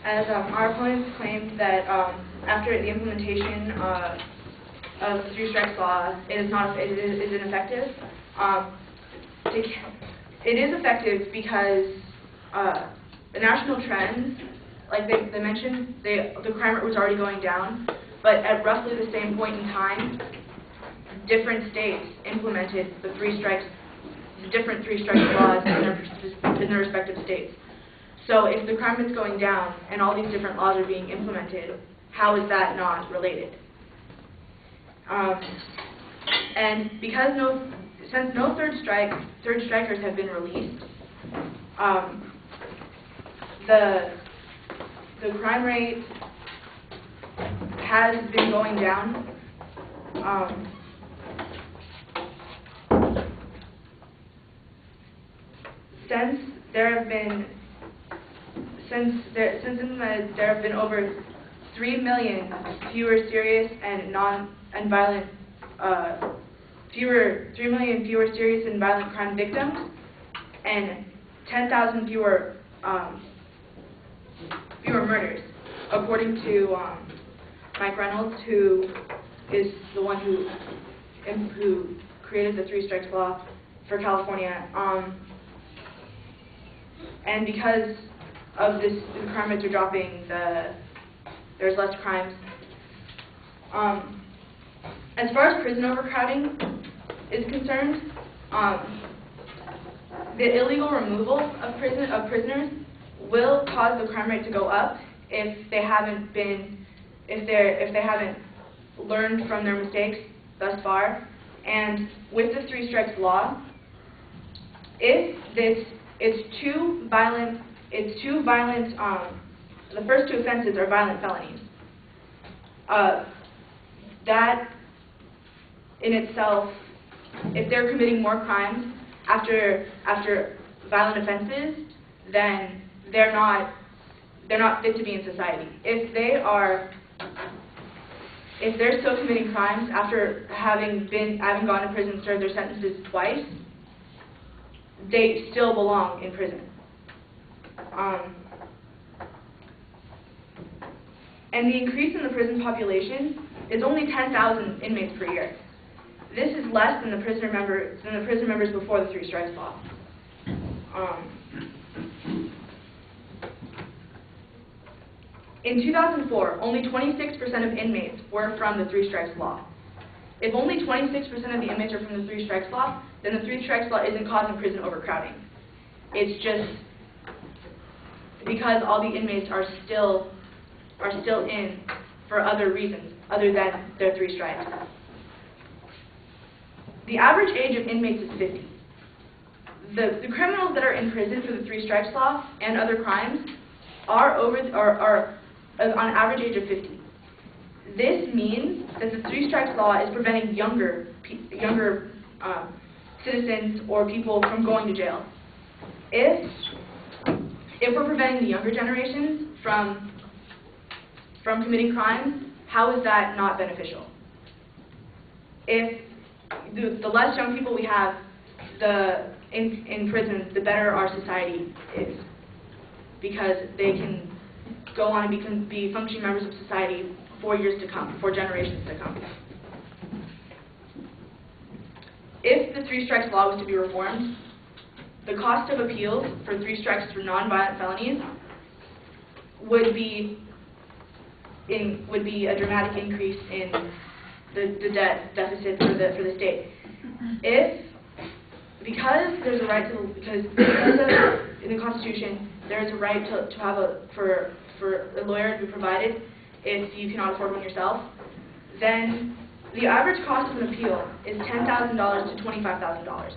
as our opponents claimed that after the implementation of the Three Strikes Law, it is ineffective. It is effective because the national trends, like they mentioned, the crime rate was already going down, but at roughly the same point in time, different states implemented the different three strikes laws in their respective states. So if the crime is going down and all these different laws are being implemented, how is that not related? And because since no third strikers have been released, the crime rate has been going down. Since there have been over 3 million fewer serious and non-violent 3 million fewer serious and violent crime victims, and 10,000 fewer murders, according to Mike Reynolds, who is the one who created the Three Strikes Law for California. And because of this, the crime rates are dropping, there's less crimes. As far as prison overcrowding is concerned, the illegal removal of prisoners will cause the crime rate to go up if they haven't learned from their mistakes thus far. And with the Three Strikes Law, if it's too violent, the first two offenses are violent felonies. That in itself, if they're committing more crimes after violent offenses, then they're not fit to be in society. If they're still committing crimes after having gone to prison and served their sentences twice, they still belong in prison. And the increase in the prison population is only 10,000 inmates per year. This is less than the prison members before the Three Strikes Law. In 2004, only 26% of inmates were from the Three Strikes Law. If only 26% of the inmates are from the Three Strikes Law, then the Three Strikes Law isn't causing prison overcrowding. It's just because all the inmates are still in for other reasons other than their three strikes. The average age of inmates is 50. The criminals that are in prison for the Three Strikes Law and other crimes are on average age of 50. This means that the Three Strikes Law is preventing younger citizens or people from going to jail. If we're preventing the younger generations from committing crimes, how is that not beneficial? If the less young people we have in prisons, the better our society is, because they can go on and be functioning members of society for years to come, for generations to come. If the Three Strikes Law was to be reformed, the cost of appeals for three strikes for non-violent felonies would be a dramatic increase in the debt deficit for the state. Because in the Constitution there is a right to have for a lawyer to be provided if you cannot afford one yourself, then the average cost of an appeal is $10,000 to $25,000.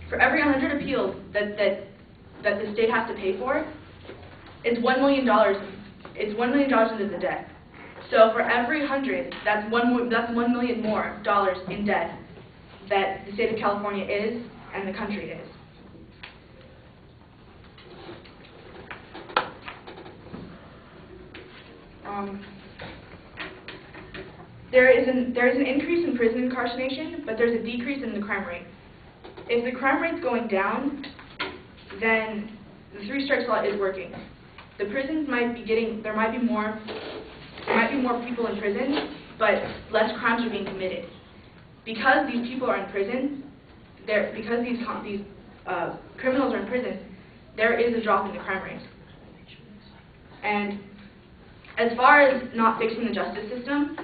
For every 100 appeals that the state has to pay for, it's $1 million. It's $1 million into the debt. So for every 100, that's $1 million more in debt that the state of California is and the country is. There is an increase in prison incarceration, but there's a decrease in the crime rate. If the crime rate's going down, then the three strikes law is working. The prisons might be getting, there might be more people in prison, but less crimes are being committed. Because these people are in prison, because these criminals are in prison, there is a drop in the crime rate. And as far as not fixing the justice system,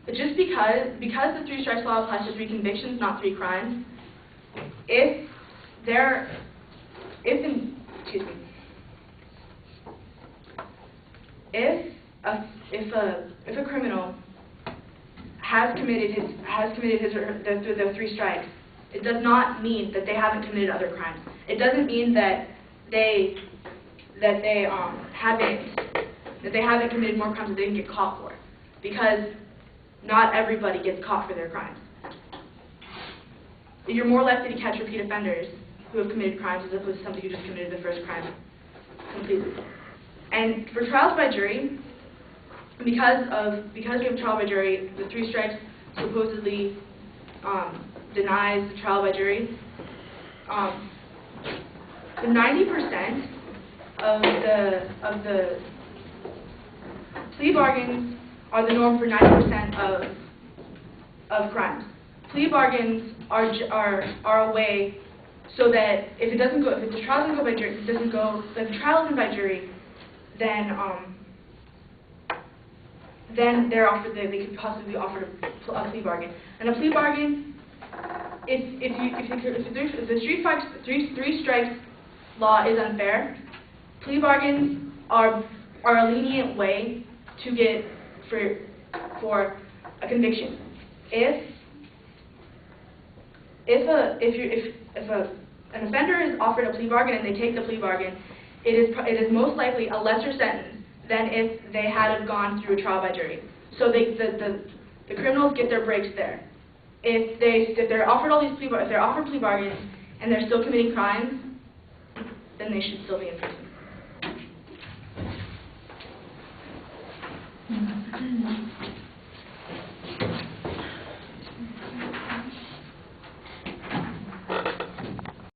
just because the three strikes law applies to 3 convictions, not 3 crimes, if a criminal has committed the 3 strikes, it does not mean that they haven't committed other crimes. It doesn't mean that they haven't committed more crimes that they didn't get caught for, because not everybody gets caught for their crimes. You're more likely to catch repeat offenders who have committed crimes as opposed to somebody who just committed the first crime completely. And for trials by jury, because we have trial by jury, the 3 strikes supposedly denies the trial by jury. The 90% of the plea bargains are the norm for 90% of crimes. Plea bargains are a way so that if the trial doesn't go by jury, if the trial isn't by jury, then they could possibly be offered a plea bargain. And a plea bargain, if the three strikes law is unfair, plea bargains are a lenient way to get for a conviction. If an offender is offered a plea bargain and they take the plea bargain, it is most likely a lesser sentence than if they had gone through a trial by jury. So the criminals get their breaks there. If they're offered all these plea bargains and they're still committing crimes, then they should still be in prison.